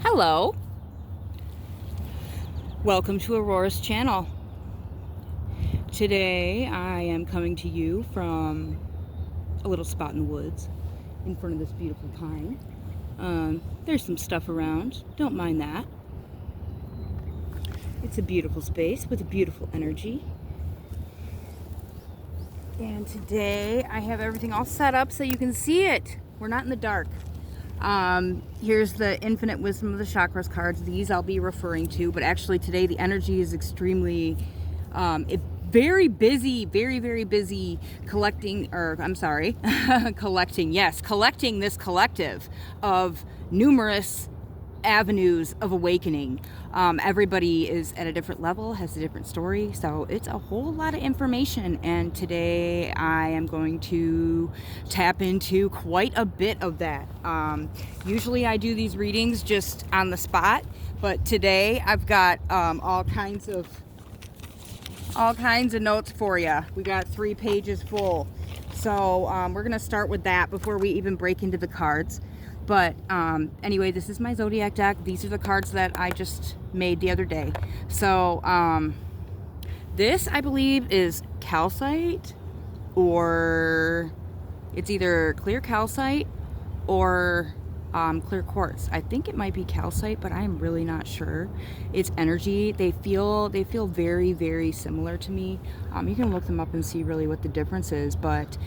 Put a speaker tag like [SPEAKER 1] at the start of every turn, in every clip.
[SPEAKER 1] Hello, welcome to Aurora's channel. Today I am coming to you from a little spot in the woods in front of this beautiful pine. There's some stuff around, don't mind that. It's a beautiful space with a beautiful energy. And today I have everything all set up so you can see it. We're not in the dark. Here's the Infinite Wisdom of the Chakras cards. These I'll be referring to, but actually today the energy is extremely, very busy, very busy collecting this collective of numerous avenues of awakening. Everybody is at a different level, has a different story, so it's a whole lot of information, and today I am going to tap into quite a bit of that. Usually I do these readings just on the spot, but today I've got all kinds of notes for you. We got 3 pages full, so we're gonna start with that before we even break into the cards. But anyway, this is my zodiac deck. These are the cards that I just made the other day. So this, I believe, is calcite, or it's either clear calcite or clear quartz. I think it might be calcite, but I'm really not sure. It's energy. They feel very similar to me. You can look them up and see really what the difference is, but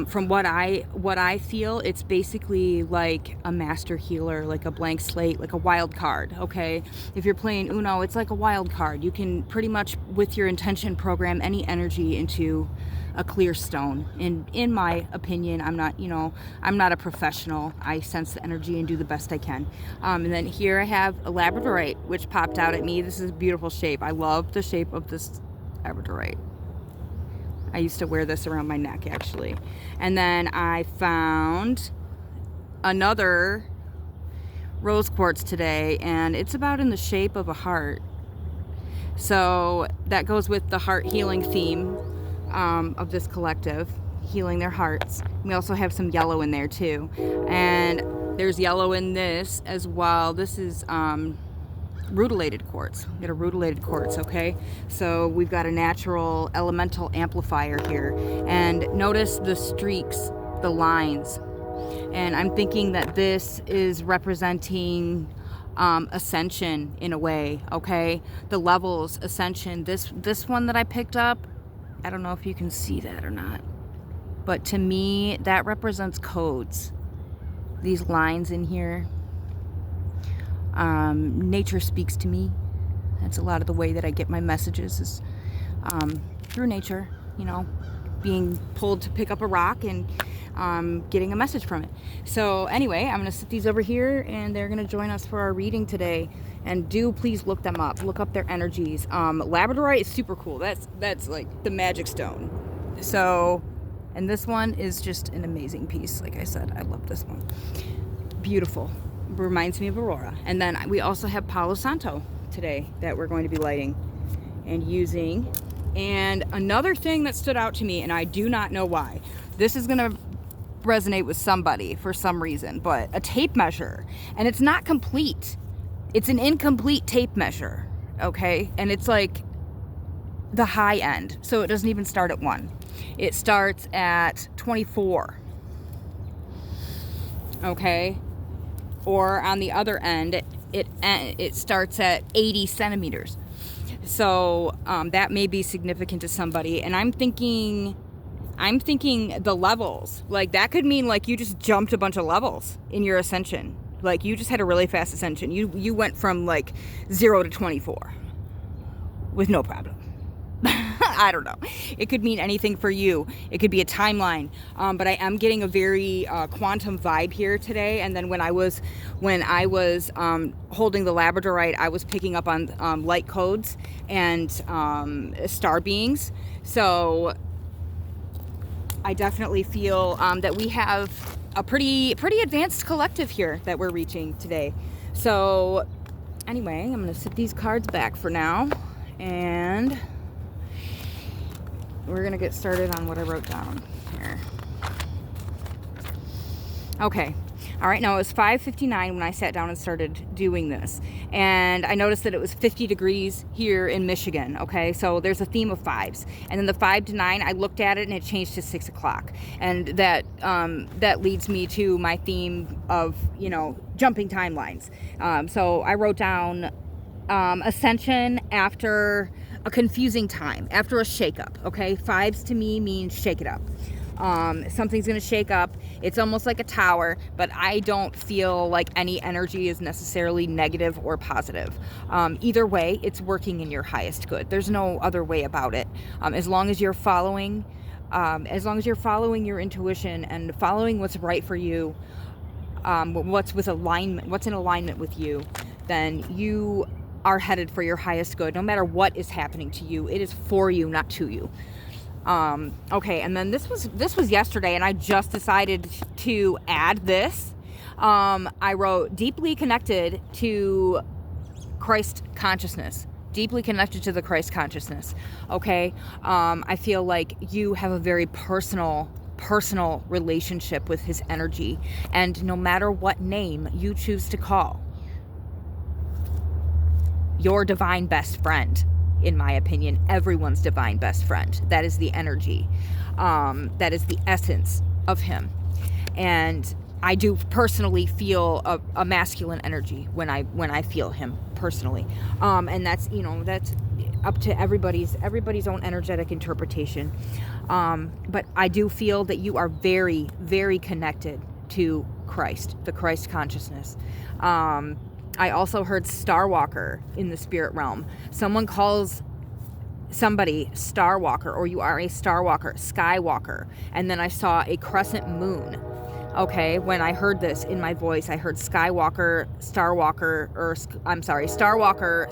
[SPEAKER 1] from what I feel, it's basically like a master healer, like a blank slate, like a wild card. Okay, if you're playing Uno, it's like a wild card. You can pretty much, with your intention, program any energy into a clear stone. And in my opinion, I'm not a professional. I sense the energy and do the best I can. And then here I have a labradorite, which popped out at me. This is a beautiful shape. I love the shape of this labradorite. I used to wear this around my neck, actually. And then I found another rose quartz today, and it's about in the shape of a heart. So that goes with the heart healing theme of this collective, healing their hearts. We also have some yellow in there too, and there's yellow in this as well. This is rutilated quartz. We got a rutilated quartz. Okay, so we've got a natural elemental amplifier here, and notice the streaks, the lines, and I'm thinking that this is representing ascension in a way. Okay, the levels, ascension. This one that I picked up, I don't know if you can see that or not, but to me that represents codes. These lines in here, nature speaks to me. That's a lot of the way that I get my messages, is through nature, being pulled to pick up a rock and getting a message from it. So anyway, I'm gonna sit these over here, and they're gonna join us for our reading today. And do please look them up, look up their energies. Labradorite is super cool. That's like the magic stone. So, and this one is just an amazing piece. Like I said, I love this one. Beautiful. Reminds me of Aurora. And then we also have Palo Santo today that we're going to be lighting and using. And another thing that stood out to me, and I do not know why, this is gonna resonate with somebody for some reason, but a tape measure, and it's not complete. It's an incomplete tape measure, okay? And it's like the high end, so it doesn't even start at 1. It starts at 24, okay? Or on the other end, it starts at 80 centimeters. So that may be significant to somebody. And I'm thinking the levels. Like, that could mean like you just jumped a bunch of levels in your ascension. Like, you just had a really fast ascension. You went from like 0 to 24 with no problem. I don't know. It could mean anything for you. It could be a timeline. But I am getting a very quantum vibe here today. And then when I was holding the labradorite, I was picking up on light codes and star beings. So I definitely feel that we have a pretty advanced collective here that we're reaching today. So anyway, I'm going to sit these cards back for now, and we're going to get started on what I wrote down here. Okay, All right, now it was 5:59 when I sat down and started doing this. And I noticed that it was 50 degrees here in Michigan, okay? So there's a theme of fives. And then the 5 to 9, I looked at it and it changed to 6 o'clock. And that leads me to my theme of, jumping timelines. So I wrote down ascension after a confusing time, after a shakeup, okay? Fives to me means shake it up. Something's going to shake up. It's almost like a tower, but I don't feel like any energy is necessarily negative or positive. Either way, it's working in your highest good. There's no other way about it. As long as you're following your intuition and following what's right for you, what's in alignment with you, then you are headed for your highest good. No matter what is happening to you, it is for you, not to you. Okay, and then this was yesterday, and I just decided to add this. I wrote deeply connected to Christ consciousness. Deeply connected to the Christ consciousness. Okay, I feel like you have a very personal relationship with his energy, and no matter what name you choose to call, your divine best friend, in my opinion, everyone's divine best friend. That is the energy. That is the essence of him. And I do personally feel a masculine energy when I feel him personally. And that's up to everybody's own energetic interpretation. But I do feel that you are very, very connected to Christ, the Christ consciousness. I also heard Starwalker in the spirit realm. Someone calls somebody Starwalker, or you are a Starwalker, Skywalker. And then I saw a crescent moon. Okay, when I heard this in my voice, I heard Starwalker,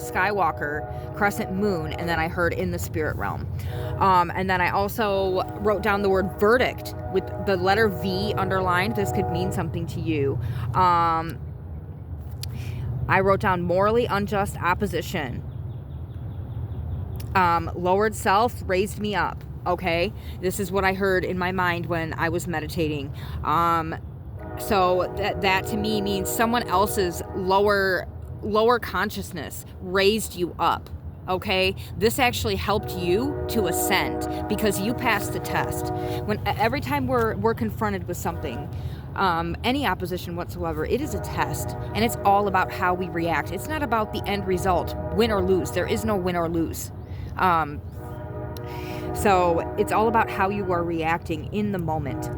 [SPEAKER 1] Skywalker, crescent moon, and then I heard in the spirit realm. And then I also wrote down the word verdict with the letter V underlined. This could mean something to you. I wrote down morally unjust opposition. Lowered self raised me up. Okay, this is what I heard in my mind when I was meditating. So that to me means someone else's lower consciousness raised you up. Okay, this actually helped you to ascend because you passed the test. Every time we're confronted with something, any opposition whatsoever, it is a test, and it's all about how we react. It's not about the end result, win or lose. There is no win or lose. So it's all about how you are reacting in the moment.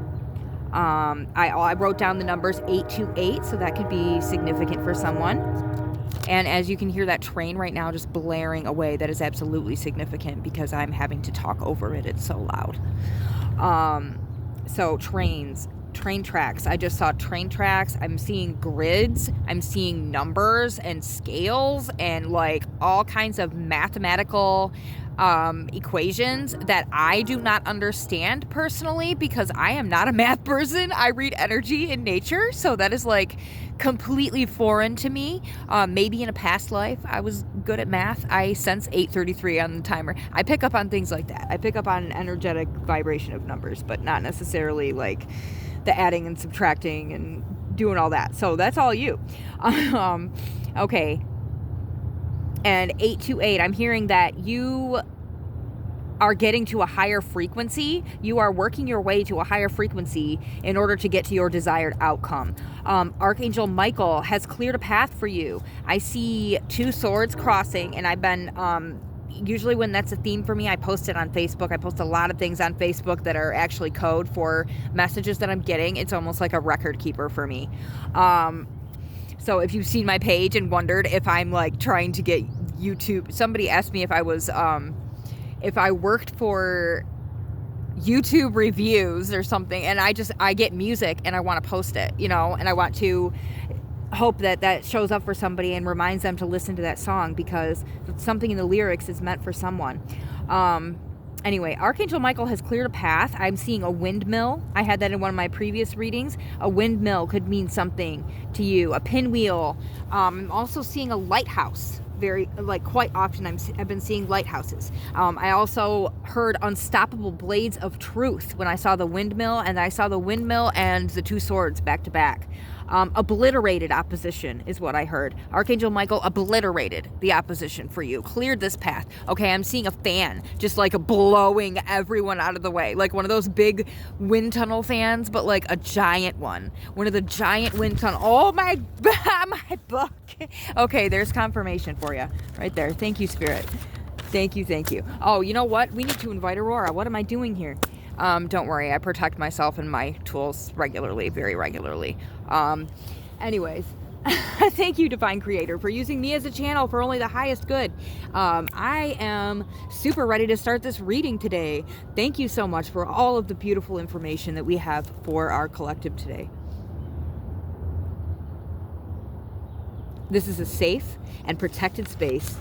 [SPEAKER 1] I wrote down the numbers 828, so that could be significant for someone. And as you can hear that train right now just blaring away, that is absolutely significant because I'm having to talk over it. It's so loud. So train tracks. I just saw train tracks. I'm seeing grids. I'm seeing numbers and scales and like all kinds of mathematical equations that I do not understand personally because I am not a math person. I read energy in nature, so that is like completely foreign to me. Maybe in a past life I was good at math. I sense 833 on the timer. I pick up on things like that. I pick up on an energetic vibration of numbers, but not necessarily like the adding and subtracting and doing all that. So that's all you. Okay. And 828, I'm hearing that you are getting to a higher frequency. You are working your way to a higher frequency in order to get to your desired outcome. Archangel Michael has cleared a path for you. I see two swords crossing, and I've been, usually when that's a theme for me, I post it on Facebook. I post a lot of things on Facebook that are actually code for messages that I'm getting. It's almost like a record keeper for me. So if you've seen my page and wondered if I'm like trying to get YouTube, somebody asked me if I was, if I worked for YouTube reviews or something, and I get music and I want to post it, and I want to hope that shows up for somebody and reminds them to listen to that song because something in the lyrics is meant for someone. Anyway, Archangel Michael has cleared a path. I'm seeing a windmill. I had that in one of my previous readings. A windmill could mean something to you. A pinwheel. I'm also seeing a lighthouse. Quite often I've been seeing lighthouses. I also heard unstoppable blades of truth when I saw the windmill, and I saw the windmill and the two swords back to back. Obliterated opposition is what I heard. Archangel Michael obliterated the opposition for you, cleared this path. Okay, I'm seeing a fan just like blowing everyone out of the way, like one of those big wind tunnel fans, but like a giant one. One of the giant wind tunnel. Oh my book. Okay, there's confirmation for you right there. Thank you, Spirit. Thank you. Oh, you know what? We need to invite Aurora. What am I doing here? Don't worry, I protect myself and my tools regularly, very regularly. Anyways, thank you, Divine Creator, for using me as a channel for only the highest good. I am super ready to start this reading today. Thank you so much for all of the beautiful information that we have for our collective today. This is a safe and protected space.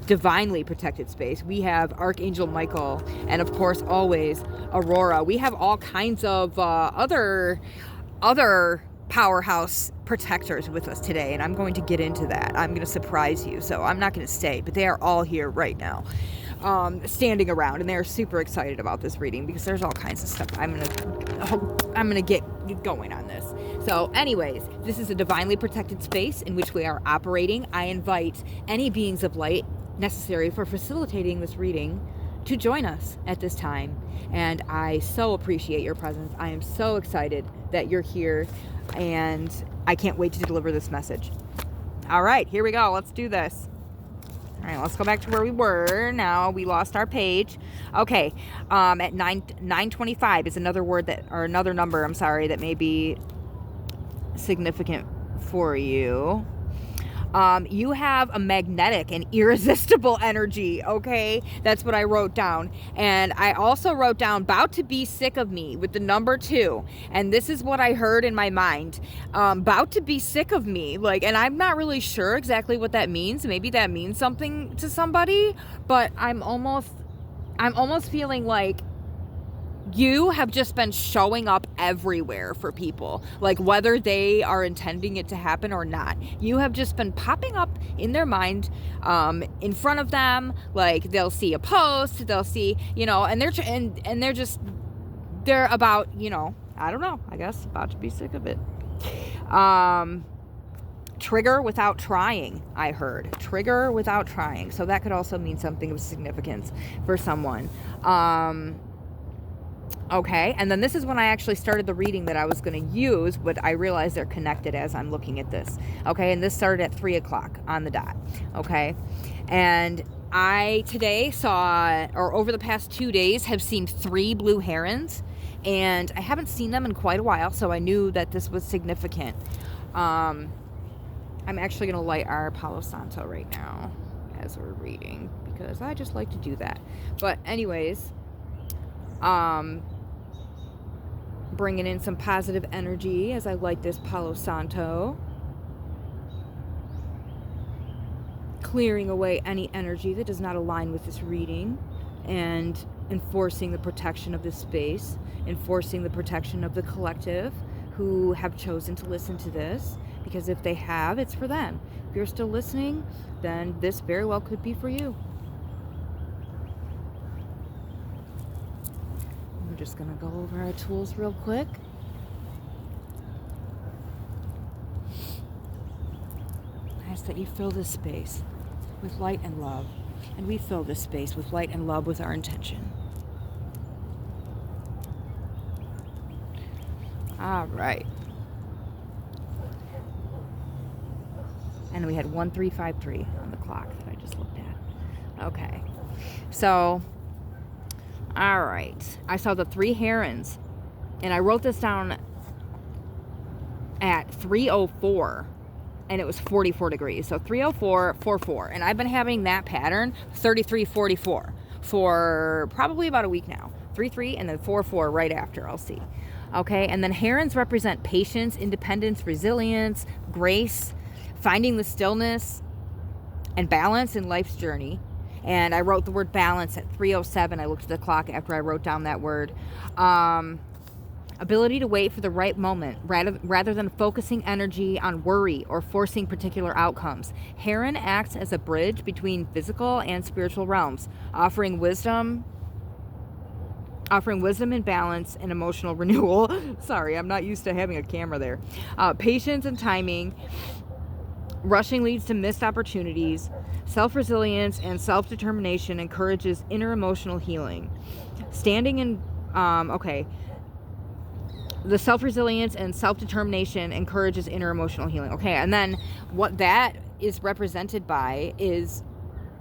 [SPEAKER 1] Divinely protected space. We have Archangel Michael and of course always Aurora. We have all kinds of other powerhouse protectors with us today, and I'm going to get into that. I'm going to surprise you, so I'm not going to stay, but they are all here right now, standing around, and they're super excited about this reading because there's all kinds of stuff I'm gonna get going on this. So anyways, this is a divinely protected space in which we are operating. I invite any beings of light necessary for facilitating this reading to join us at this time, and I so appreciate your presence. I am so excited that you're here, and I can't wait to deliver this message. All right, here we go. Let's do this. All right, let's go back to where we were. Now we lost our page. Okay, at 925 is another word that, or another number, I'm sorry, that may be significant for you. You have a magnetic and irresistible energy, okay? That's what I wrote down. And I also wrote down, about to be sick of me, with the number 2. And this is what I heard in my mind. About to be sick of me. Like, and I'm not really sure exactly what that means. Maybe that means something to somebody, but I'm almost feeling like you have just been showing up everywhere for people, like whether they are intending it to happen or not. You have just been popping up in their mind, in front of them. Like they'll see a post, they'll see, and they're about, I don't know, I guess about to be sick of it. Trigger without trying, I heard. Trigger without trying. So that could also mean something of significance for someone. Okay, and then this is when I actually started the reading that I was going to use, but I realized they're connected as I'm looking at this. Okay, and this started at 3 o'clock on the dot. Okay, and I today saw, or over the past 2 days, have seen 3 blue herons, and I haven't seen them in quite a while, so I knew that this was significant. I'm actually going to light our Palo Santo right now as we're reading, because I just like to do that. But anyways, bringing in some positive energy as I light this Palo Santo, clearing away any energy that does not align with this reading, and enforcing the protection of this space, enforcing the protection of the collective who have chosen to listen to this, because if they have, it's for them. If you're still listening, then this very well could be for you. Just gonna go over our tools real quick. I ask that you fill this space with light and love, and we fill this space with light and love with our intention. All right. And we had 1353 on the clock that I just looked at. Okay. So, all right. I saw the 3 herons, and I wrote this down at 3:04, and it was 44 degrees. So 3:04, 44. And I've been having that pattern, 33, 44, for probably about a week now. 3-3 and then 4-4 right after. I'll see. Okay. And then herons represent patience, independence, resilience, grace, finding the stillness and balance in life's journey. And I wrote the word balance at 3:07. I looked at the clock after I wrote down that word. Ability to wait for the right moment rather than focusing energy on worry or forcing particular outcomes. Heron acts as a bridge between physical and spiritual realms, offering wisdom offering wisdom and balance and emotional renewal. Sorry, I'm not used to having a camera there. Patience and timing. Rushing leads to missed opportunities. Self-resilience and self-determination encourages inner emotional healing. Standing in, the self-resilience and self-determination encourages inner emotional healing. Okay, and then what that is represented by is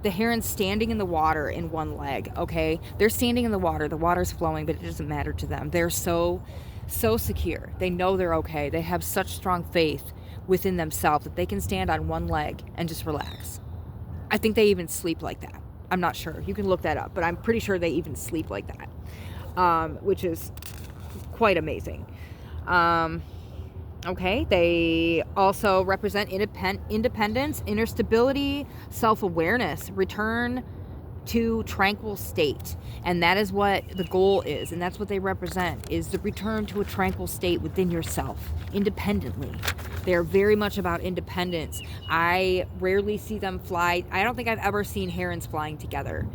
[SPEAKER 1] the heron standing in the water in one leg, okay? They're standing in the water's flowing, but it doesn't matter to them. They're so secure. They know they're okay. They have such strong faith within themselves that they can stand on one leg and just relax. I think they even sleep like that. I'm not sure. You can look that up, but I'm pretty sure they even sleep like that, which is quite amazing. Okay, they also represent independence, inner stability, self-awareness, return to tranquil state. And that is what the goal is, and that's what they represent, is the return to a tranquil state within yourself, independently. They're very much about independence. I rarely see them fly. I don't think I've ever seen herons flying together,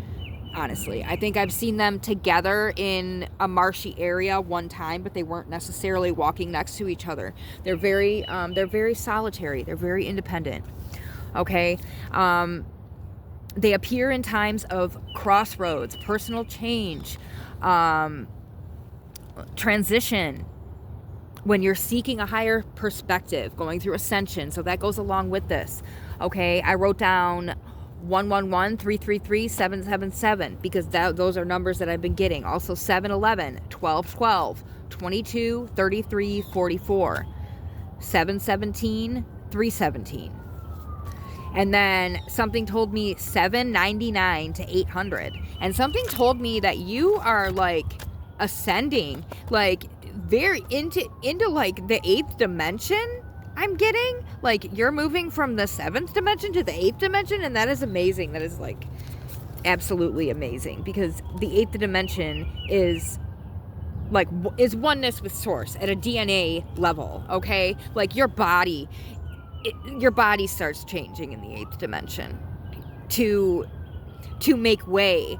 [SPEAKER 1] honestly. I think I've seen them together in a marshy area one time, but they weren't necessarily walking next to each other. They're very solitary. They're very independent. Okay. They appear in times of crossroads, personal change, transition, when you're seeking a higher perspective, going through ascension. So that goes along with this. Okay. I wrote down 111-333-777 because those are numbers that I've been getting. Also 711, 1212, 22, 33, 44, 717, 317. And then something told me 799 to 800. And something told me that you are like ascending, like very into like the 8th dimension. I'm getting like you're moving from the 7th dimension to the 8th dimension, and that is amazing. That is like absolutely amazing, because the 8th dimension is oneness with source at a DNA level. Okay, like your body starts changing in the 8th dimension to make way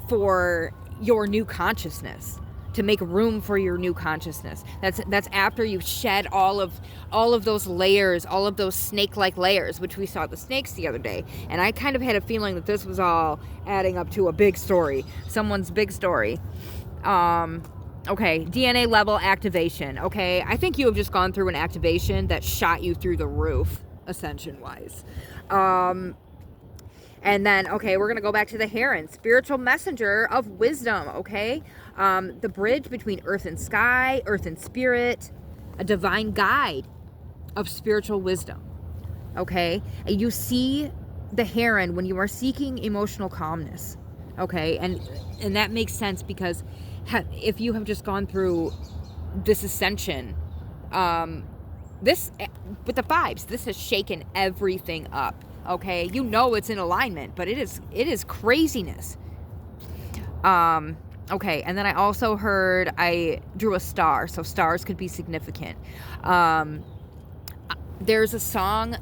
[SPEAKER 1] for your new consciousness, to make room for your new consciousness. That's after you shed all of those layers, all of those snake-like layers, which we saw the snakes the other day. And I kind of had a feeling that this was all adding up to a big story, someone's big story. Okay, DNA level activation. Okay, I think you have just gone through an activation that shot you through the roof, ascension-wise. And then, okay, we're going to go back to the heron. Spiritual messenger of wisdom, okay? The bridge between earth and sky, earth and spirit, a divine guide of spiritual wisdom, okay? And you see the heron when you are seeking emotional calmness, okay? And that makes sense because if you have just gone through this ascension, this, with the vibes, this has shaken everything up. Okay, you know it's in alignment, but it is craziness. Okay, and then I also heard, I drew a star, so stars could be significant. There's a song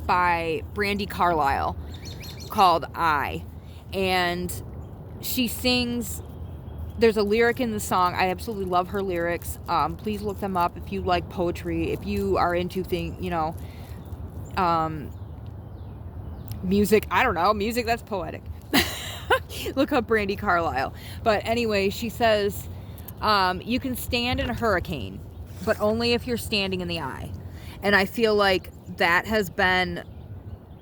[SPEAKER 1] by Brandi Carlile called I, and she sings, there's a lyric in the song. I absolutely love her lyrics. Please look them up if you like poetry, if you are into music, I don't know, music that's poetic. Look up Brandi Carlile. But anyway, she says, you can stand in a hurricane, but only if you're standing in the eye. And I feel like that has been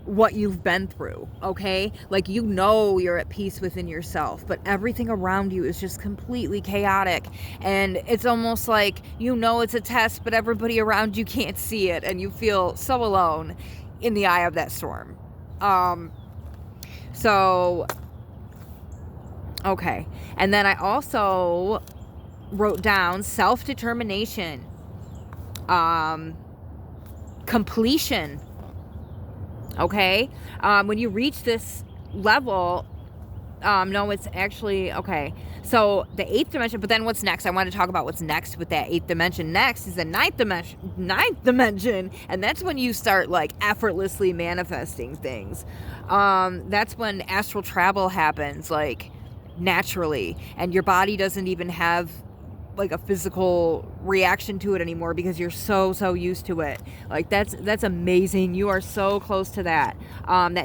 [SPEAKER 1] what you've been through, okay? Like, you know you're at peace within yourself, but everything around you is just completely chaotic. And it's almost like, you know it's a test, but everybody around you can't see it, and you feel so alone in the eye of that storm. So, okay. And then I also wrote down self-determination, completion. Okay. When you reach this level, no, it's actually, okay. So the 8th dimension, but then what's next? I want to talk about what's next with that 8th dimension. Next is the 9th dimension. And that's when you start like effortlessly manifesting things. That's when astral travel happens. Like naturally, and your body doesn't even have like a physical reaction to it anymore because you're so used to it. Like that's amazing. You are so close to that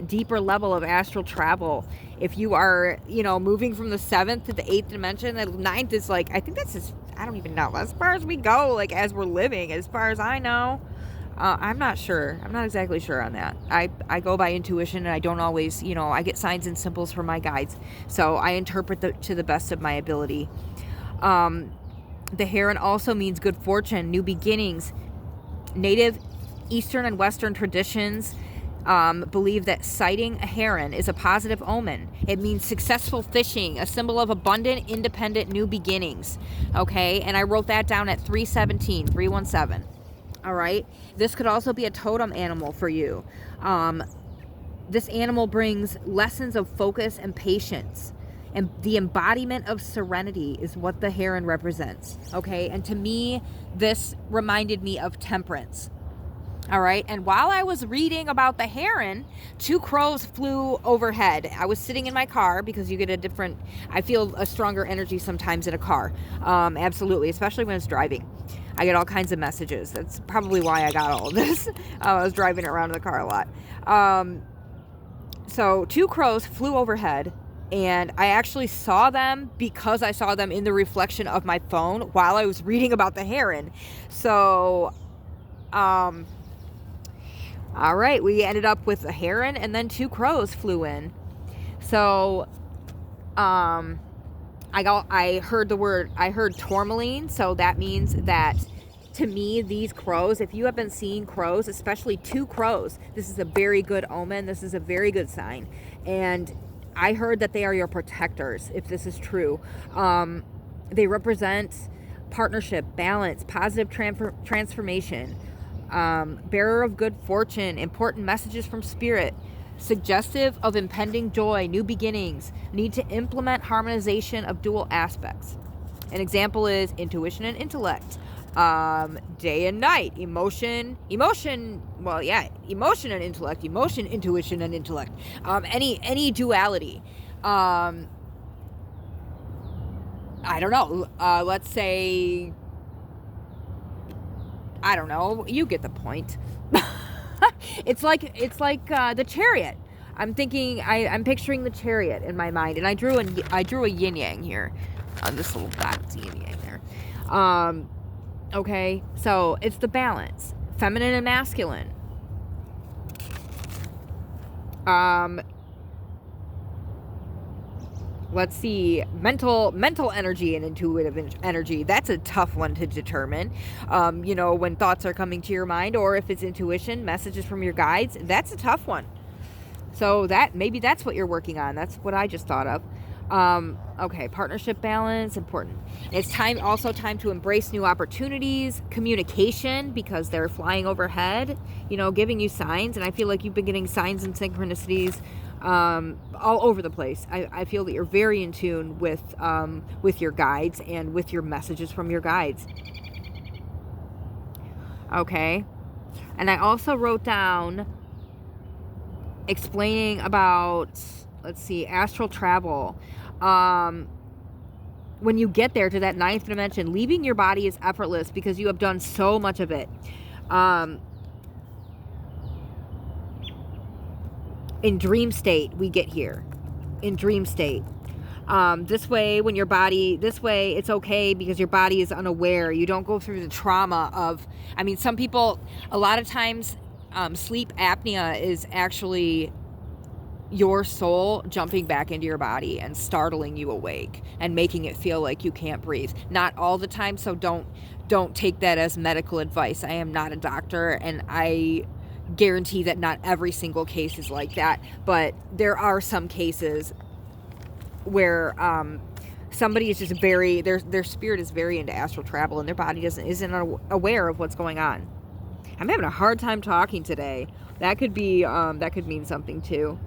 [SPEAKER 1] deeper level of astral travel. If you are, moving from the 7th to the 8th dimension, the 9th is like, I think that's just, I don't even know, as far as we go, like as we're living, as far as I know. I'm not sure. I'm not exactly sure on that. I go by intuition, and I don't always, I get signs and symbols from my guides. So I interpret to the best of my ability. The heron also means good fortune, new beginnings. Native Eastern and Western traditions believe that sighting a heron is a positive omen. It means successful fishing, a symbol of abundant, independent, new beginnings. Okay, and I wrote that down at 317. All right, this could also be a totem animal for you. This animal brings lessons of focus and patience. And the embodiment of serenity is what the heron represents. Okay, and to me, this reminded me of temperance. All right, and while I was reading about the heron, 2 crows flew overhead. I was sitting in my car because you get I feel a stronger energy sometimes in a car. Absolutely, especially when it's driving. I get all kinds of messages. That's probably why I got all of this. I was driving around in the car a lot. So 2 crows flew overhead, and I actually saw them because I saw them in the reflection of my phone while I was reading about the heron. So, all right, we ended up with a heron, and then 2 crows flew in. So, I heard tourmaline, so that means that, to me, these crows, if you have been seeing crows, especially 2 crows, this is a very good omen. This is a very good sign. And I heard that they are your protectors, if this is true. They represent partnership, balance, positive transformation, bearer of good fortune, important messages from spirit, suggestive of impending joy, new beginnings, need to implement harmonization of dual aspects. An example is intuition and intellect, day and night, emotion and intellect, intuition and intellect, any duality. I don't know, let's say, I don't know, you get the point. It's like the chariot. I'm picturing the chariot in my mind, and I drew a yin yang here on this little dot. It's yin yang there. Okay, so it's the balance, feminine and masculine. Let's see, mental energy and intuitive energy. That's a tough one to determine. When thoughts are coming to your mind, or if it's intuition, messages from your guides, that's a tough one. So maybe that's what you're working on. That's what I just thought of. Okay, partnership, balance, important. It's time to embrace new opportunities, communication, because they're flying overhead, giving you signs. And I feel like you've been getting signs and synchronicities all over the place. I feel that you're very in tune with your guides and with your messages from your guides. Okay, and I also wrote down explaining about, astral travel. When you get there to that 9th dimension, leaving your body is effortless because you have done so much of it. In dream state, we get here. In dream state. This way, it's okay because your body is unaware. You don't go through the trauma of, some people, a lot of times, sleep apnea is actually your soul jumping back into your body and startling you awake and making it feel like you can't breathe. Not all the time, so don't take that as medical advice. I am not a doctor, and I guarantee that not every single case is like that, but there are some cases where somebody is just their spirit is very into astral travel, and their body isn't aware of what's going on. I'm having a hard time talking today. That could mean something too.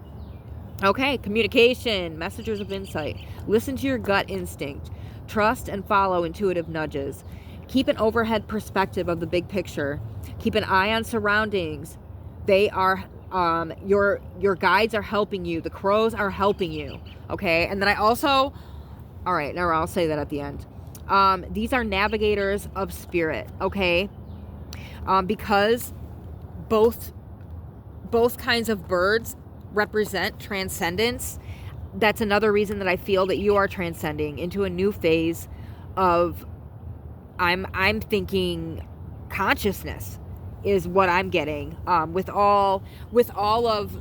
[SPEAKER 1] Okay, communication, messengers of insight. Listen to your gut instinct. Trust and follow intuitive nudges. Keep an overhead perspective of the big picture. Keep an eye on surroundings. They are, your guides are helping you. The crows are helping you. Okay, and then I also All right, now I'll say that at the end. These are navigators of spirit, okay? Because both kinds of birds represent transcendence. That's another reason that I feel that you are transcending into a new phase of, I'm thinking consciousness is what I'm getting, with all of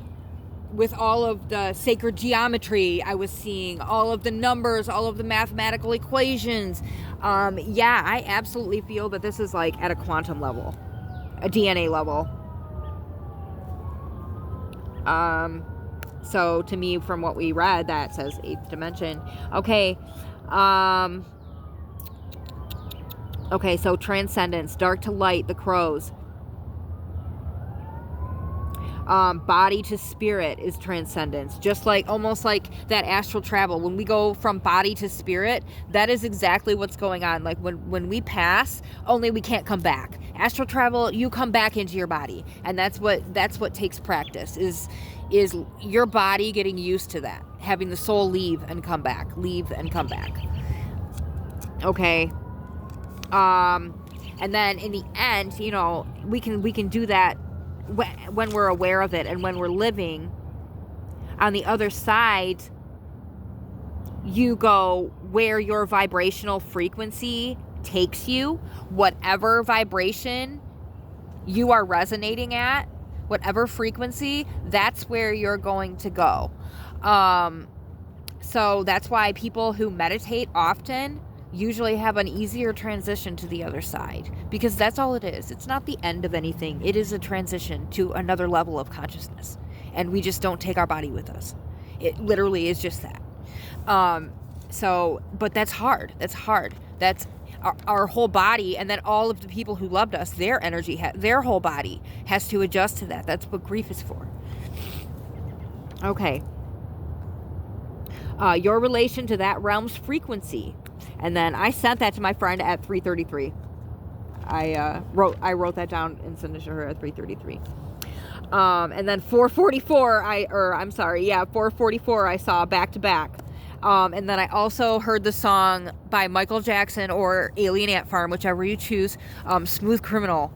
[SPEAKER 1] the sacred geometry I was seeing, all of the numbers, all of the mathematical equations. Yeah, I absolutely feel that this is like at a quantum level, a DNA level. So to me, from what we read, that says 8th dimension. Okay. Okay, so transcendence, dark to light, the crows. Body to spirit is transcendence. Just like, almost like that astral travel. When we go from body to spirit, that is exactly what's going on. Like when we pass, only we can't come back. Astral travel, you come back into your body. And that's what takes practice, is your body getting used to that. Having the soul leave and come back. Leave and come back. Okay. And then in the end, you know, we can do that when we're aware of it, and when we're living on the other side, you go where your vibrational frequency takes you. Whatever vibration you are resonating at, whatever frequency, that's where you're going to go. So that's why people who meditate often usually have an easier transition to the other side, because that's all it is. It's not the end of anything. It is a transition to another level of consciousness, and we just don't take our body with us. It literally is just that. But that's hard. That's our whole body, and then all of the people who loved us, their energy, their whole body has to adjust to that. That's what grief is for. Okay. Your relation to that realm's frequency. And then I sent that to my friend at 3:33. I wrote that down and sent it to her at 3:33. And then 4:44 4:44 I saw back to back. And then I also heard the song by Michael Jackson or Alien Ant Farm, whichever you choose. Smooth Criminal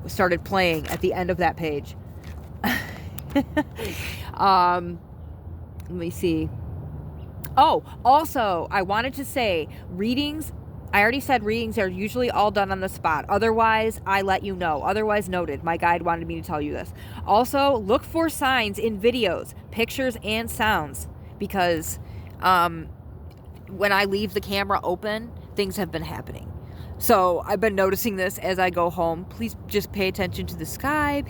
[SPEAKER 1] started playing at the end of that page. Let me see. Oh, also, I wanted to say, readings, I already said readings are usually all done on the spot. Otherwise, I let you know. Otherwise noted. My guide wanted me to tell you this. Also, look for signs in videos, pictures, and sounds. Because when I leave the camera open, things have been happening. So I've been noticing this as I go home. Please just pay attention to the sky.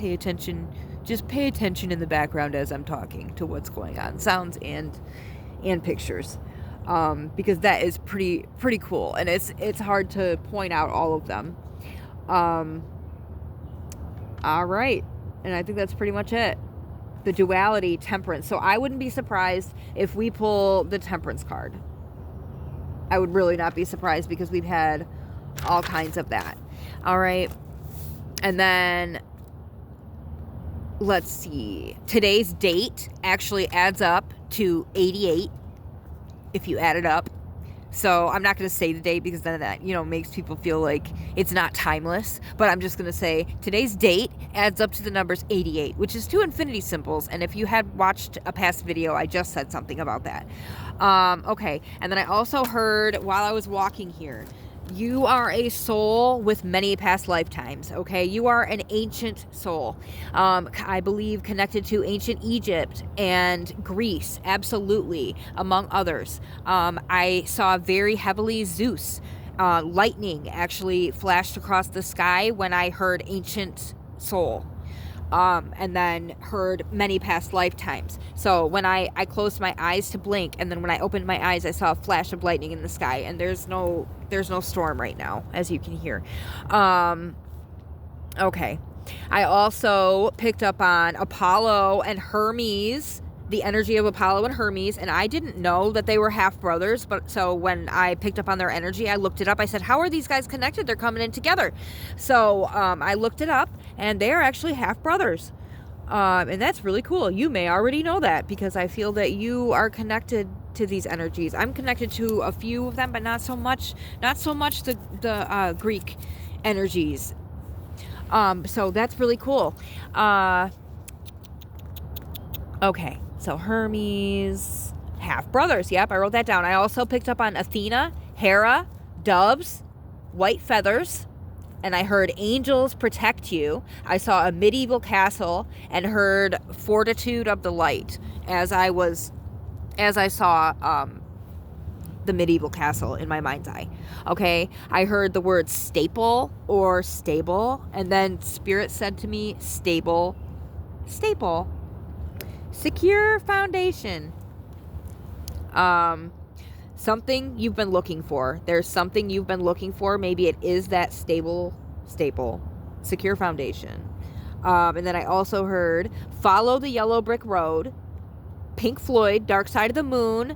[SPEAKER 1] Just pay attention in the background as I'm talking to what's going on. Sounds and pictures, because that is pretty cool, and it's hard to point out all of them. All right, and I think that's pretty much it. The duality, temperance. So I wouldn't be surprised if we pull the temperance card. I would really not be surprised, because we've had all kinds of that. All right, and then let's see. Today's date actually adds up to 88 if you add it up. So I'm not going to say the date, because then that, makes people feel like it's not timeless. But I'm just going to say today's date adds up to the numbers 88, which is 2 infinity symbols. And if you had watched a past video, I just said something about that. Okay. And then I also heard while I was walking here, you are a soul with many past lifetimes, okay? You are an ancient soul. I believe connected to ancient Egypt and Greece, absolutely, among others. I saw very heavily Zeus. Lightning actually flashed across the sky when I heard ancient soul. And then heard many past lifetimes. So when I closed my eyes to blink, and then when I opened my eyes, I saw a flash of lightning in the sky, and there's no storm right now, as you can hear. Okay. I also picked up on Apollo and Hermes, the energy of Apollo and Hermes, and I didn't know that they were half brothers, but so when I picked up on their energy, I looked it up. I said, how are these guys connected? They're coming in together. So I looked it up, and they are actually half brothers. And that's really cool. You may already know that, because I feel that you are connected
[SPEAKER 2] to these energies. I'm connected to a few of them, but not so much the Greek energies. So that's really cool. Okay, so Hermes, half brothers. Yep, I wrote that down. I also picked up on Athena, Hera, doves, white feathers, and I heard angels protect you. I saw a medieval castle and heard fortitude of the light as I saw the medieval castle in my mind's eye. Okay, I heard the word staple or stable, and then spirit said to me, stable, staple, secure foundation. Something you've been looking for. There's something you've been looking for. Maybe it is that staple, secure foundation. And then I also heard follow the yellow brick road, Pink Floyd, Dark Side of the Moon,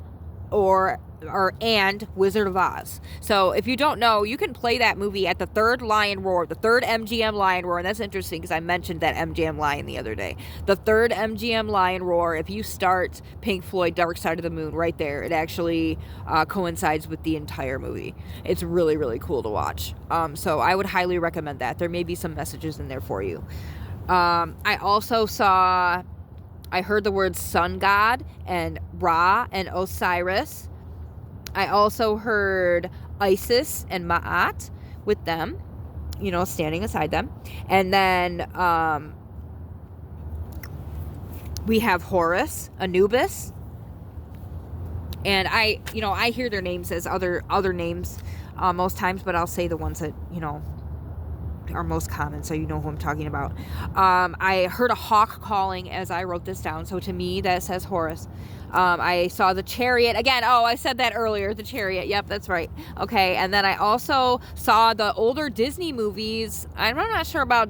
[SPEAKER 2] and Wizard of Oz. So if you don't know, you can play that movie at the third Lion Roar, the third MGM Lion Roar, and that's interesting because I mentioned that MGM Lion the other day. The third MGM Lion Roar, if you start Pink Floyd, Dark Side of the Moon right there, it actually coincides with the entire movie. It's really, really cool to watch. So I would highly recommend that. There may be some messages in there for you. I heard the words sun god and Ra and Osiris. I also heard Isis and Ma'at with them, standing aside them. And then we have Horus, Anubis. And I hear their names as other names most times, but I'll say the ones that, are most common, so you know who I'm talking about. I heard a hawk calling as I wrote this down, so to me that says Horus. I saw the chariot again. Oh, I said that earlier, the chariot. Yep, that's right. Okay, and then I also saw the older Disney movies. I'm not sure about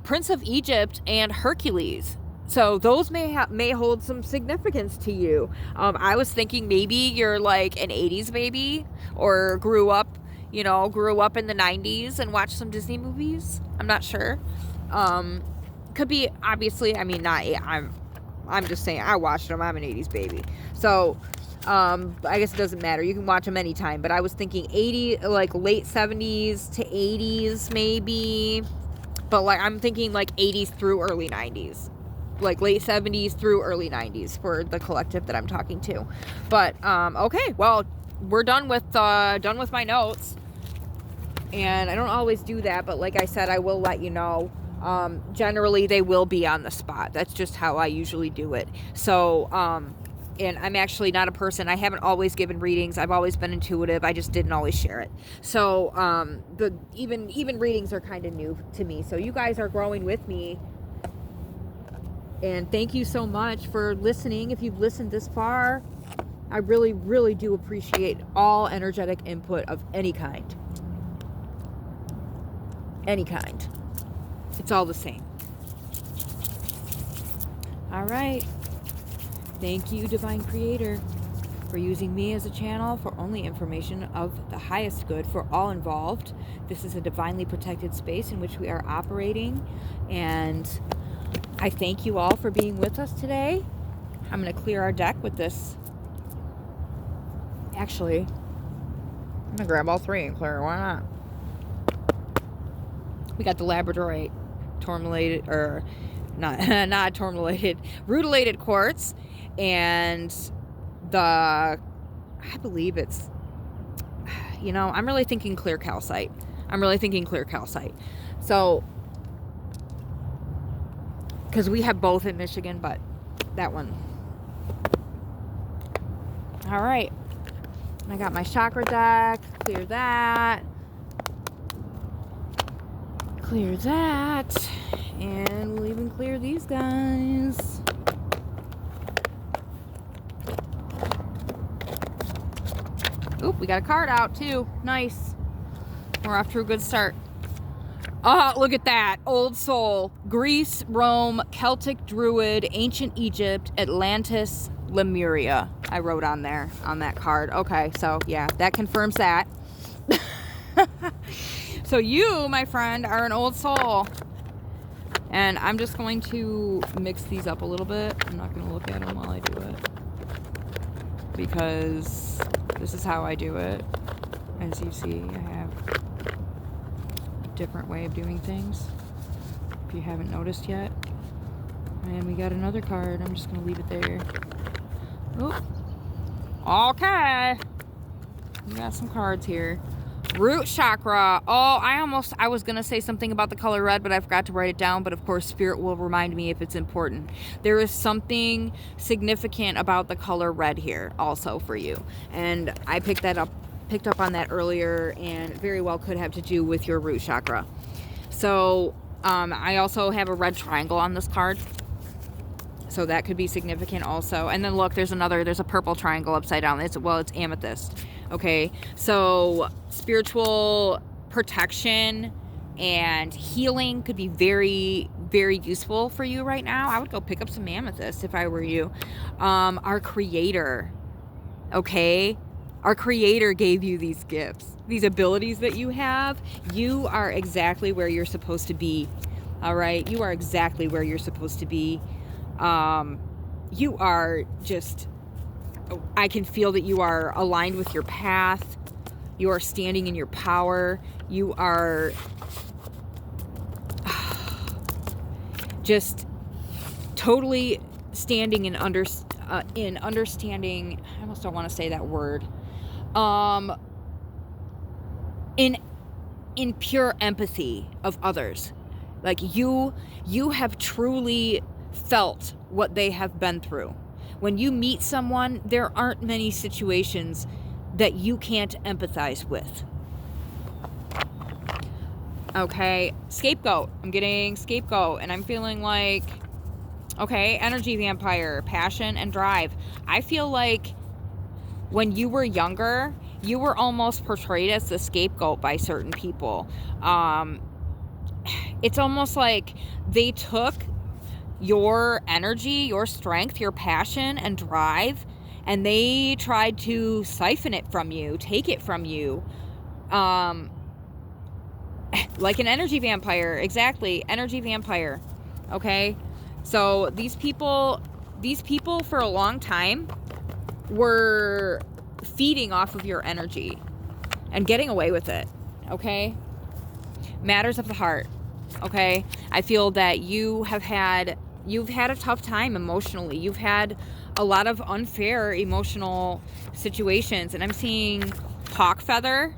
[SPEAKER 2] Prince of Egypt and Hercules. So those may hold some significance to you. I was thinking maybe you're like an 80s baby or grew up in the 90s and watched some Disney movies. I'm not sure. Could be, obviously, I'm just saying, I watched them. I'm an 80s baby. So, I guess it doesn't matter. You can watch them anytime. But I was thinking late 70s to 80s maybe. But I'm thinking 80s through early 90s. Late 70s through early 90s for the collective that I'm talking to. But, okay. Well, we're done with my notes. And I don't always do that, but like I said, I will let you know. Generally, they will be on the spot. That's just how I usually do it. So, and I'm actually not a person. I haven't always given readings. I've always been intuitive. I just didn't always share it. So, even readings are kind of new to me. So you guys are growing with me. And thank you so much for listening. If you've listened this far, I really, really do appreciate all energetic input of any kind. Any kind. It's all the same. All right. Thank you, Divine Creator, for using me as a channel for only information of the highest good for all involved. This is a divinely protected space in which we are operating, and I thank you all for being with us today. I'm going to clear our deck with this. Actually, I'm going to grab all three and clear. Why not? We got the Labradorite tourmalated, or not tourmalated, rutilated quartz, and I believe it's, I'm really thinking clear calcite. So, because we have both in Michigan, but that one. All right. I got my chakra deck. Clear that. Clear that. And we'll even clear these guys. Oop, we got a card out too. Nice. We're off to a good start. Oh, look at that. Old Soul. Greece, Rome, Celtic Druid, Ancient Egypt, Atlantis, Lemuria. I wrote on there, on that card. Okay, so yeah, that confirms that. So you, my friend, are an old soul. And I'm just going to mix these up a little bit. I'm not going to look at them while I do it. because this is how I do it. As you see, I have a different way of doing things, if you haven't noticed yet. And we got another card. I'm just going to leave it there. Oop. Okay. We got some cards here. Root chakra. Oh, I was going to say something about the color red, but I forgot to write it down. But of course, Spirit will remind me if it's important. There is something significant about the color red here also for you. And I picked up on that earlier, and very well could have to do with your root chakra. So I also have a red triangle on this card. So that could be significant also. And then look, there's a purple triangle upside down. It's amethyst. Okay, so spiritual protection and healing could be very, very useful for you right now. I would go pick up some amethyst if I were you. Our creator, okay? Our creator gave you these gifts, these abilities that you have. You are exactly where you're supposed to be, all right? You are exactly where you're supposed to be. You are just... I can feel that you are aligned with your path. You are standing in your power. You are just totally standing in understanding. I almost don't want to say that word. In pure empathy of others. Like you have truly felt what they have been through. When you meet someone, there aren't many situations that you can't empathize with. Okay, scapegoat. I'm getting scapegoat, and I'm feeling like, okay, energy vampire, passion and drive. I feel like when you were younger, you were almost portrayed as the scapegoat by certain people. It's almost like they took your energy, your strength, your passion and drive, and they tried to siphon it from you, take it from you, like an energy vampire. Exactly, energy vampire. Okay, so these people for a long time were feeding off of your energy and getting away with it. Okay, matters of the heart. Okay, I feel that you've had a tough time emotionally. You've had a lot of unfair emotional situations, and I'm seeing hawk feather.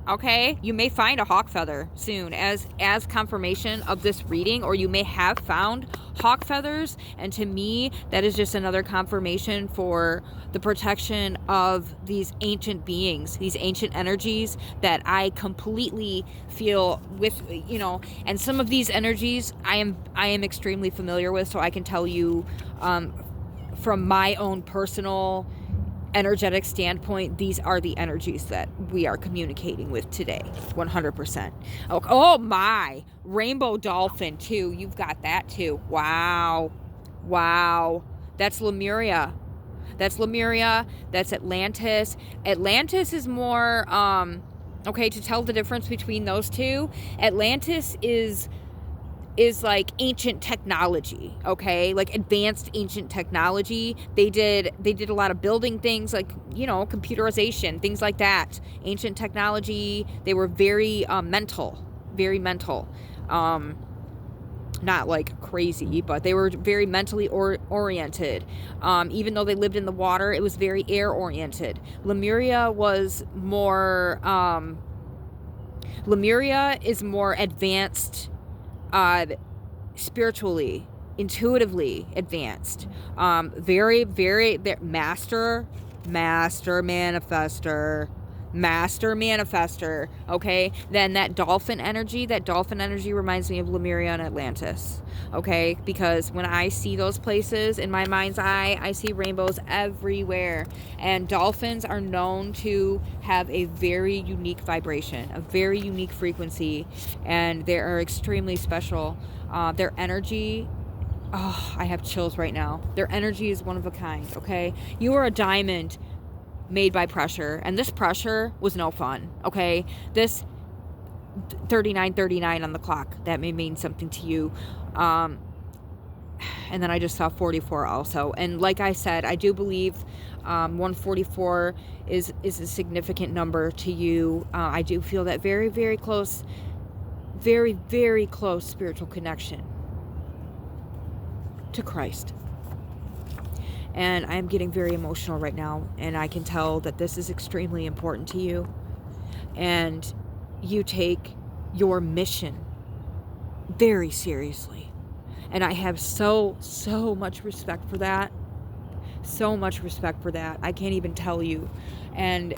[SPEAKER 2] Okay, you may find a hawk feather soon as confirmation of this reading, or you may have found hawk feathers, and to me that is just another confirmation for the protection of these ancient beings, these ancient energies that I completely feel with, you know. And some of these energies I am extremely familiar with, so I can tell you from my own personal energetic standpoint, these are the energies that we are communicating with today, 100%. Oh my, rainbow dolphin too. You've got that too. Wow. That's Lemuria. That's Atlantis. Atlantis is more, okay, to tell the difference between those two, Atlantis is like ancient technology, okay? Like advanced ancient technology. They did a lot of building things, like, you know, computerization, things like that. Ancient technology. They were very mental. Not like crazy, but they were very mentally oriented. Even though they lived in the water, it was very air oriented. Lemuria is more advanced, spiritually, intuitively advanced, very, very master manifester. Okay, then that dolphin energy reminds me of Lemuria and Atlantis. Okay, because when I see those places in my mind's eye, I see rainbows everywhere, and dolphins are known to have a very unique vibration, a very unique frequency, and they are extremely special. Their energy, oh, I have chills right now. Their energy is one of a kind. Okay, you are a diamond made by pressure, and this pressure was no fun. Okay, this 39:39 on the clock, that may mean something to you. And then I just saw 44 also. And like I said, I do believe 144 is a significant number to you. I do feel that very, very close, very, very close spiritual connection to Christ. And I'm getting very emotional right now. And I can tell that this is extremely important to you. And you take your mission very seriously. And I have so much respect for that. So much respect for that. I can't even tell you. And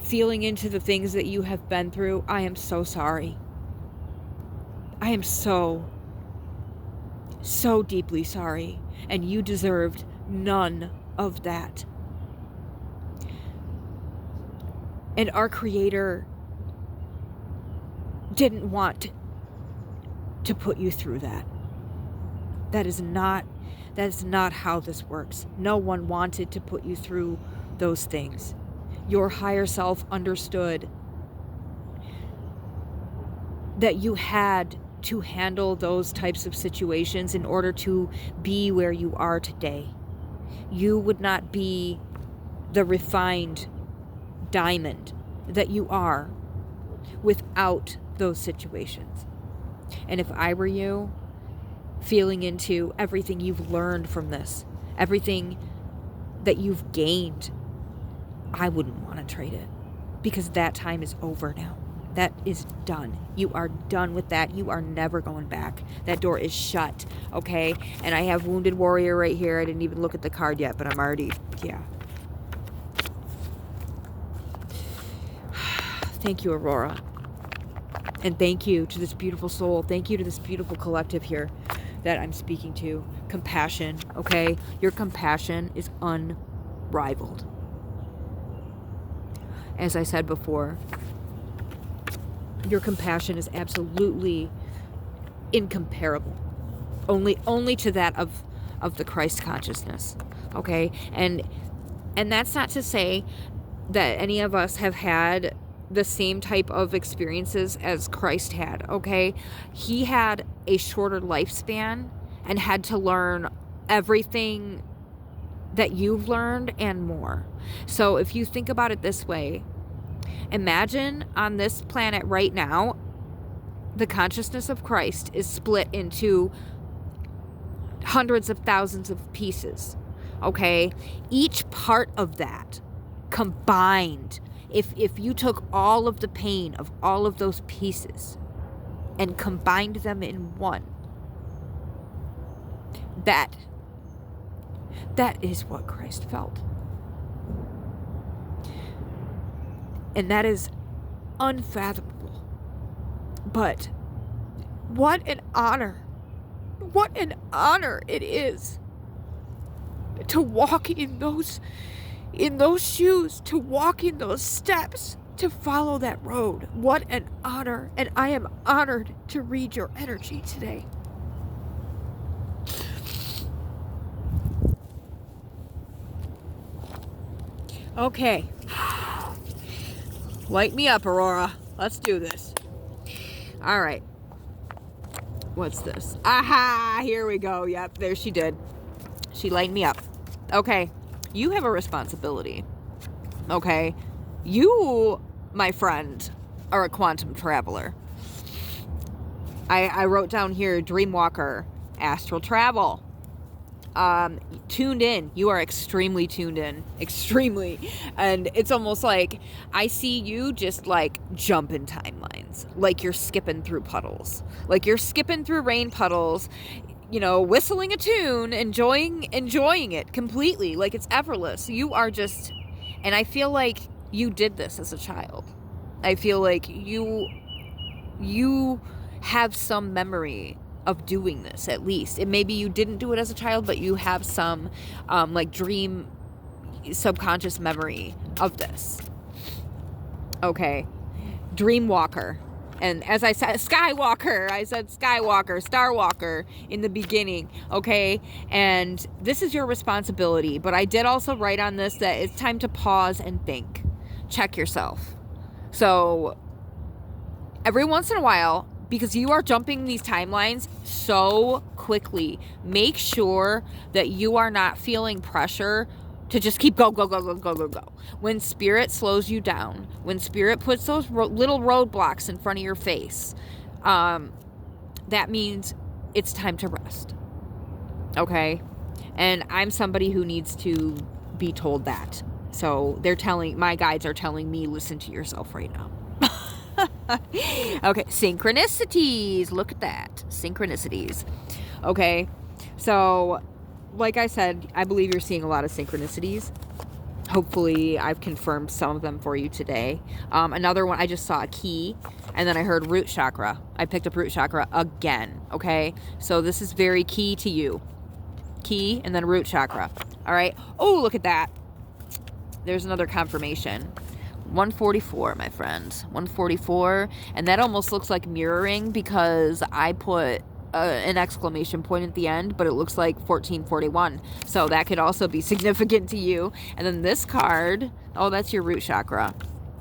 [SPEAKER 2] feeling into the things that you have been through, I am so sorry. I am so deeply sorry. And you deserved none of that. And our Creator didn't want to put you through that. That is not how this works. No one wanted to put you through those things. Your higher self understood that you had to handle those types of situations in order to be where you are today. You would not be the refined diamond that you are without those situations. And if I were you, feeling into everything you've learned from this, everything that you've gained, I wouldn't want to trade it, because that time is over now. That is done. You are done with that. You are never going back. That door is shut, okay? And I have Wounded Warrior right here. I didn't even look at the card yet, but I'm already, yeah. Thank you, Aurora. And thank you to this beautiful soul. Thank you to this beautiful collective here that I'm speaking to. Compassion, okay? Your compassion is unrivaled. As I said before, your compassion is absolutely incomparable. Only to that of the Christ consciousness, okay? And that's not to say that any of us have had the same type of experiences as Christ had, okay? He had a shorter lifespan and had to learn everything that you've learned and more. So if you think about it this way, imagine on this planet right now, the consciousness of Christ is split into hundreds of thousands of pieces, okay? Each part of that combined, if you took all of the pain of all of those pieces and combined them in one, that is what Christ felt. And that is unfathomable. But what an honor. What an honor it is to walk in those shoes, to walk in those steps, to follow that road. What an honor. And I am honored to read your energy today. Okay. Light me up, Aurora. Let's do this. All right. What's this? Aha! Here we go. Yep, there she did. She lightened me up. Okay. You have a responsibility. Okay? You, my friend, are a quantum traveler. I wrote down here, Dreamwalker, astral travel. Tuned in. You are extremely tuned in. Extremely. And it's almost like I see you just like jumping timelines. Like you're skipping through puddles. Like you're skipping through rain puddles, you know, whistling a tune, enjoying it completely. Like it's effortless. You are just, and I feel like you did this as a child. I feel like you have some memory of doing this, at least. And maybe you didn't do it as a child, but you have some like dream subconscious memory of this. Okay. Dreamwalker. And as I said, Skywalker. I said Skywalker, Starwalker in the beginning. Okay. And this is your responsibility. But I did also write on this that it's time to pause and think. Check yourself. So every once in a while, because you are jumping these timelines so quickly. Make sure that you are not feeling pressure to just keep go. When spirit slows you down, when spirit puts those little roadblocks in front of your face, that means it's time to rest. Okay? And I'm somebody who needs to be told that. So my guides are telling me, listen to yourself right now. Okay, synchronicities. Look at that. Synchronicities. Okay, so like I said, I believe you're seeing a lot of synchronicities. Hopefully I've confirmed some of them for you today. Another one, I just saw a key, and then I heard root chakra. I picked up root chakra again. Okay, so this is very key to you. Key and then root chakra. All right. Oh, look at that. There's another confirmation. 144, my friends. 144. And that almost looks like mirroring because I put an exclamation point at the end, but it looks like 1441. So that could also be significant to you. And then this card, oh, that's your root chakra.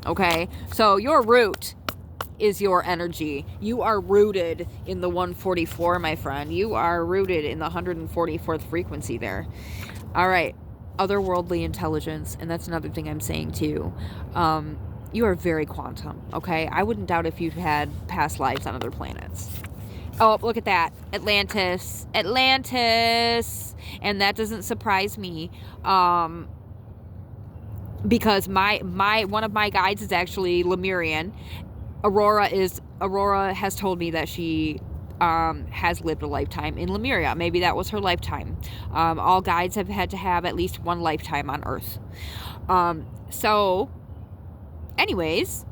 [SPEAKER 2] Okay. So your root is your energy. You are rooted in the 144, my friend. You are rooted in the 144th frequency there. All right. Otherworldly intelligence, and that's another thing I'm saying too. You are very quantum, okay? I wouldn't doubt if you've had past lives on other planets. Oh, look at that. Atlantis. And that doesn't surprise me. Because one of my guides is actually Lemurian. Aurora has told me that she has lived a lifetime in Lemuria. Maybe that was her lifetime. All guides have had to have at least one lifetime on Earth. So anyways,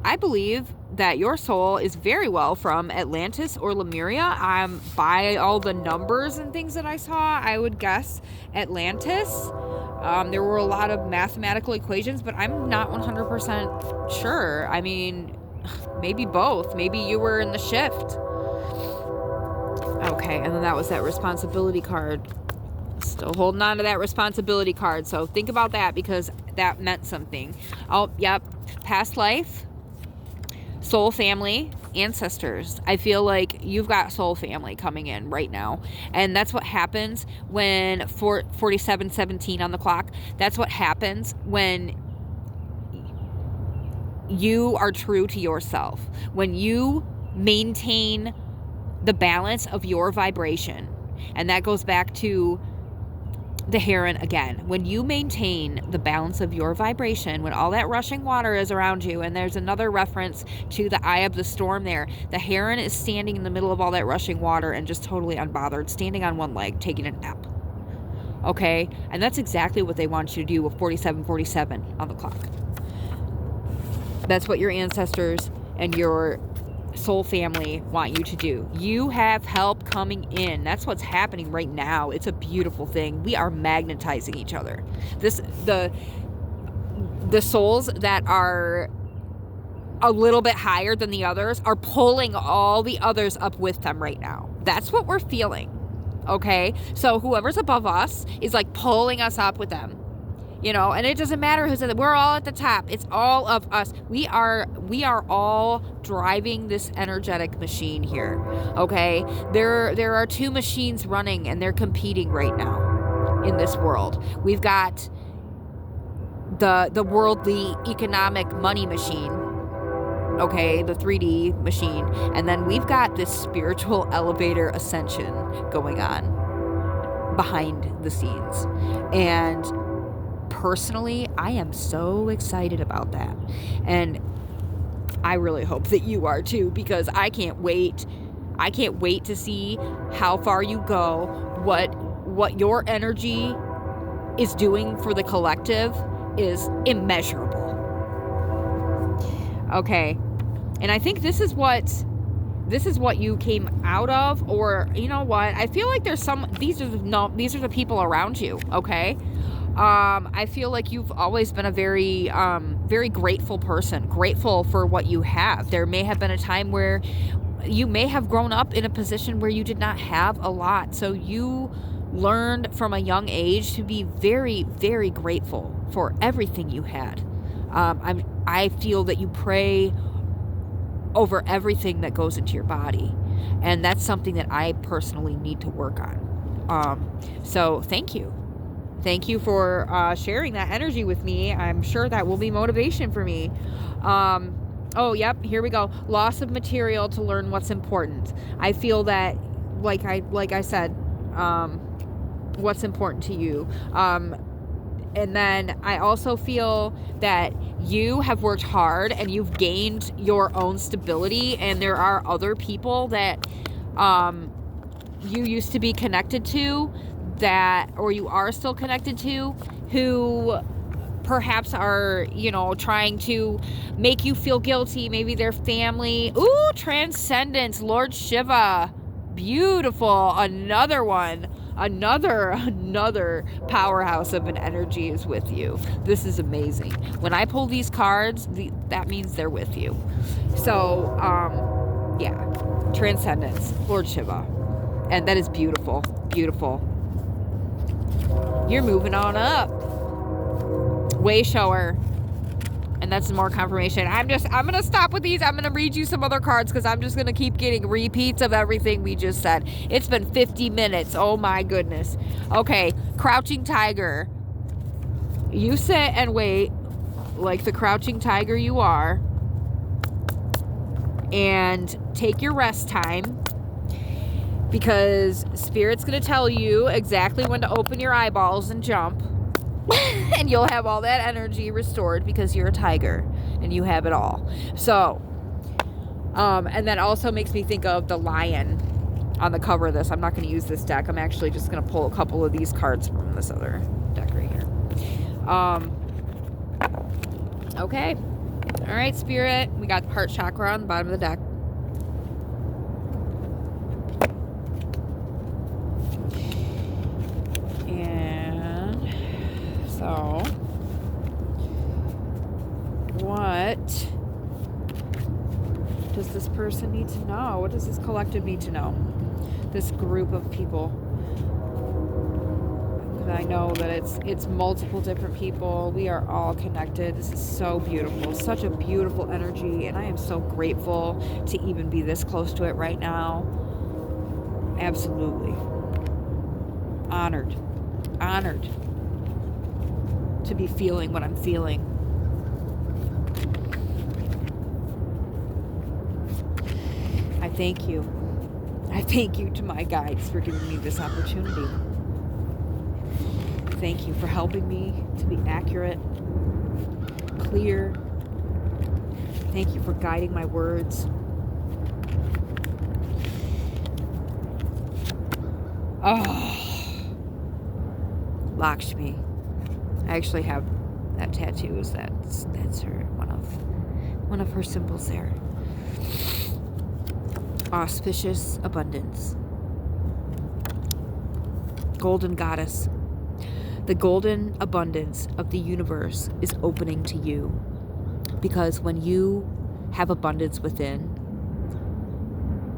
[SPEAKER 2] I believe that your soul is very well from Atlantis or Lemuria. By all the numbers and things that I saw, I would guess Atlantis. There were a lot of mathematical equations, but I'm not 100% sure. I mean, maybe both. Maybe you were in the shift. Okay, and then that was that responsibility card. Still holding on to that responsibility card. So think about that because that meant something. Oh, yep. Past life, soul family, ancestors. I feel like you've got soul family coming in right now. And that's what happens when 4717 on the clock. That's what happens when you are true to yourself. When you maintain the balance of your vibration. And that goes back to the heron again. When you maintain the balance of your vibration, when all that rushing water is around you, and there's another reference to the eye of the storm there, the heron is standing in the middle of all that rushing water and just totally unbothered, standing on one leg, taking a nap. Okay? And that's exactly what they want you to do with 4747 on the clock. That's what your ancestors and your soul family want you to do. You have help coming in. That's what's happening right now. It's a beautiful thing. We are magnetizing each other. The souls that are a little bit higher than the others are pulling all the others up with them right now. That's what we're feeling. Okay? So whoever's above us is like pulling us up with them. You know, and it doesn't matter who's at we're all at the top. It's all of us. We are all driving this energetic machine here. Okay? There are two machines running and they're competing right now in this world. We've got the worldly economic money machine. Okay, the 3D machine. And then we've got this spiritual elevator ascension going on behind the scenes. And personally, I am so excited about that. And I really hope that you are too, because I can't wait. I can't wait to see how far you go, what your energy is doing for the collective is immeasurable. Okay. And I think this is what you came out of, or you know what? I feel like these are the people around you, okay? I feel like you've always been a very, very grateful person, grateful for what you have. There may have been a time where you may have grown up in a position where you did not have a lot. So you learned from a young age to be very, very grateful for everything you had. I feel that you pray over everything that goes into your body. And that's something that I personally need to work on. So thank you. Thank you for sharing that energy with me. I'm sure that will be motivation for me. Oh, yep, here we go. Loss of material to learn what's important. I feel that, like I said, what's important to you. And then I also feel that you have worked hard and you've gained your own stability, and there are other people that you used to be connected to that, or you are still connected to, who perhaps are, you know, trying to make you feel guilty. Maybe their family. Ooh, transcendence, Lord Shiva. Beautiful. Another one. Another powerhouse of an energy is with you. This is amazing. When I pull these cards, that means they're with you. So, yeah. Transcendence, Lord Shiva. And that is beautiful. Beautiful. You're moving on up. Way shower. And that's more confirmation. I'm going to stop with these. I'm going to read you some other cards because I'm just going to keep getting repeats of everything we just said. It's been 50 minutes. Oh my goodness. Okay. Crouching tiger. You sit and wait like the crouching tiger you are. And take your rest time. Because Spirit's going to tell you exactly when to open your eyeballs and jump. And you'll have all that energy restored because you're a tiger and you have it all. So, and that also makes me think of the lion on the cover of this. I'm not going to use this deck. I'm actually just going to pull a couple of these cards from this other deck right here. Okay. All right, Spirit. We got the heart chakra on the bottom of the deck. So, what does this person need to know? What does this collective need to know? This group of people. I know that it's multiple different people. We are all connected. This is so beautiful. Such a beautiful energy. And I am so grateful to even be this close to it right now. Absolutely. Honored. Honored to be feeling what I'm feeling. I thank you. I thank you to my guides for giving me this opportunity. Thank you for helping me to be accurate, clear. Thank you for guiding my words. Oh, Lakshmi. I actually have that tattoo. That's her one of her symbols there. Auspicious abundance. Golden goddess. The golden abundance of the universe is opening to you, because when you have abundance within,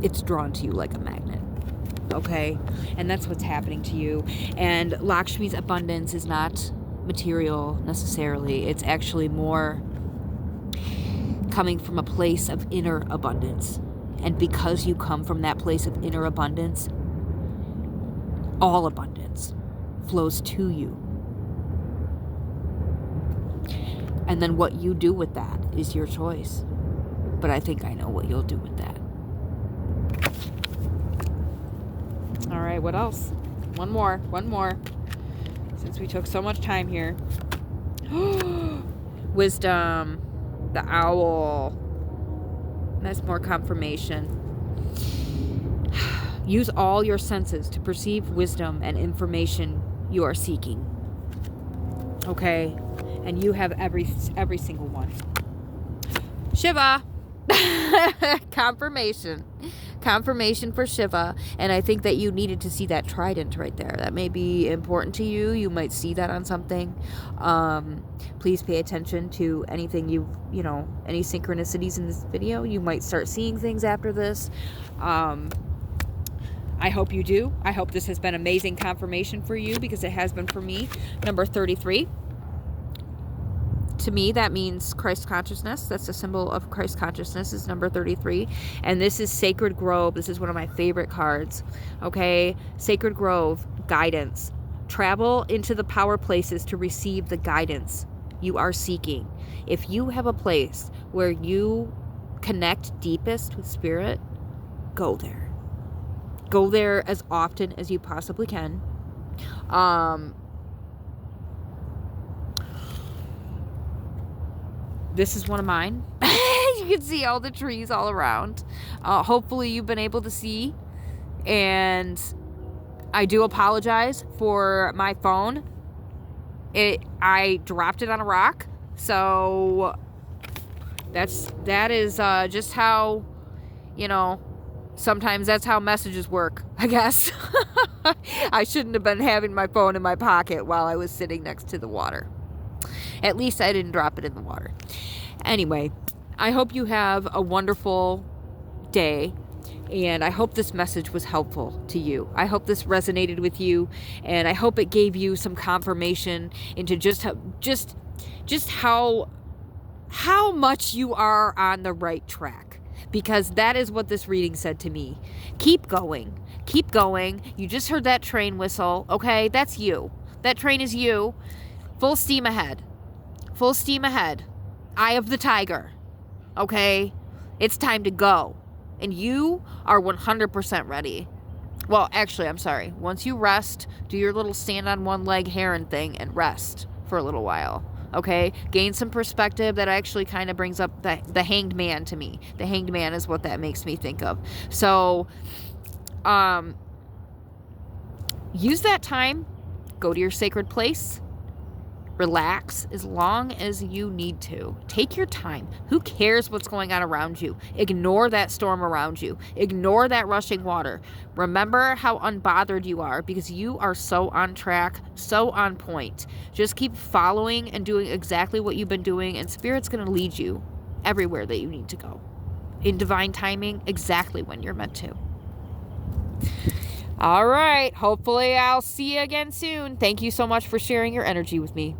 [SPEAKER 2] it's drawn to you like a magnet. Okay? And that's what's happening to you. And Lakshmi's abundance is not material necessarily. It's actually more coming from a place of inner abundance. And because you come from that place of inner abundance, all abundance flows to you. And then what you do with that is your choice. But I think I know what you'll do with that. All right, what else? One more. Since we took so much time here. Wisdom. The owl. That's more confirmation. Use all your senses to perceive wisdom and information you are seeking. Okay? And you have every single one. Shiva. Confirmation. Confirmation for Shiva. And I think that you needed to see that trident right there. That may be important to you. You might see that on something. Please pay attention to anything any synchronicities in this video. You might start seeing things after this. I hope you do. I hope this has been amazing confirmation for you, because it has been for me. Number 33. to me, that means Christ consciousness. That's the symbol of Christ consciousness, is number 33. And this is Sacred Grove. This is one of my favorite cards. Okay, Sacred Grove, guidance. Travel into the power places to receive the guidance you are seeking. If you have a place where you connect deepest with spirit, go there. Go there as often as you possibly can. This is one of mine. You can see all the trees all around. Hopefully you've been able to see. And I do apologize for my phone. I dropped it on a rock. So that is just how, you know, sometimes that's how messages work, I guess. I shouldn't have been having my phone in my pocket while I was sitting next to the water. At least I didn't drop it in the water. Anyway, I hope you have a wonderful day, and I hope this message was helpful to you. I hope this resonated with you, and I hope it gave you some confirmation into just how much you are on the right track, because that is what this reading said to me. Keep going. Keep going. You just heard that train whistle. Okay, that's you. That train is you. Full steam ahead. Full steam ahead. Eye of the tiger. Okay? It's time to go. And you are 100% ready. Well, actually, I'm sorry. Once you rest, do your little stand on one leg heron thing and rest for a little while. Okay? Gain some perspective. That actually kind of brings up the hanged man to me. The hanged man is what that makes me think of. So, use that time. Go to your sacred place. Relax as long as you need to. Take your time. Who cares what's going on around you? Ignore that storm around you. Ignore that rushing water. Remember how unbothered you are, because you are so on track, so on point. Just keep following and doing exactly what you've been doing, and Spirit's going to lead you everywhere that you need to go. In divine timing, exactly when you're meant to. All right. Hopefully I'll see you again soon. Thank you so much for sharing your energy with me.